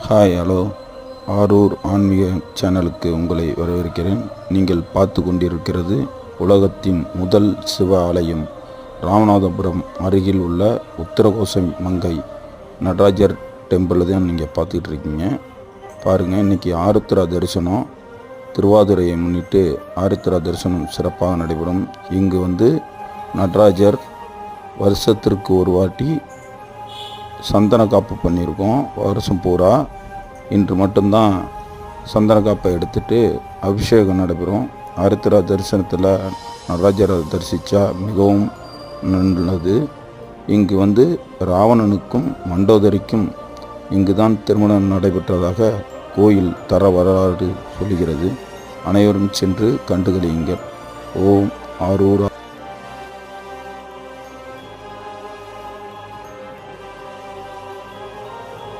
Hi hello Arur ஆன்மீக சேனலுக்கு உங்களை வரவேற்கிறேன். நீங்கள் பார்த்து கொண்டிருக்கிறது உலகத்தின் முதல் சிவ ஆலயம் ராமநாதபுரம் அருகில் உள்ள உத்தரகோசம் மங்கை நடராஜர் டெம்பிள் தான் நீங்கள் பார்த்துக்கிட்டு இருக்கீங்க. பாருங்கள், இன்றைக்கி ஆருத்ரா தரிசனம், திருவாதிரையை முன்னிட்டு ஆருத்ரா தரிசனம் சிறப்பாக நடைபெறும். இங்கு நடராஜர் வருஷத்திற்கு ஒரு வாட்டி சந்தன காப்பு பண்ணியிருக்கோம். வருஷம் பூரா இன்று மட்டும்தான் சந்தன காப்பை எடுத்துகிட்டு அபிஷேகம் நடைபெறும். ஆருத்ரா தரிசனத்தில் நடராஜரை தரிசித்தா மிகவும் நல்லது. இங்கு ராவணனுக்கும் மண்டோதரிக்கும் இங்கு தான் திருமணம் நடைபெற்றதாக கோயில் தர வரலாறு சொல்கிறது. அனைவரும் சென்று கண்டுகளியுங்கள். ஓம் ஆரூரா.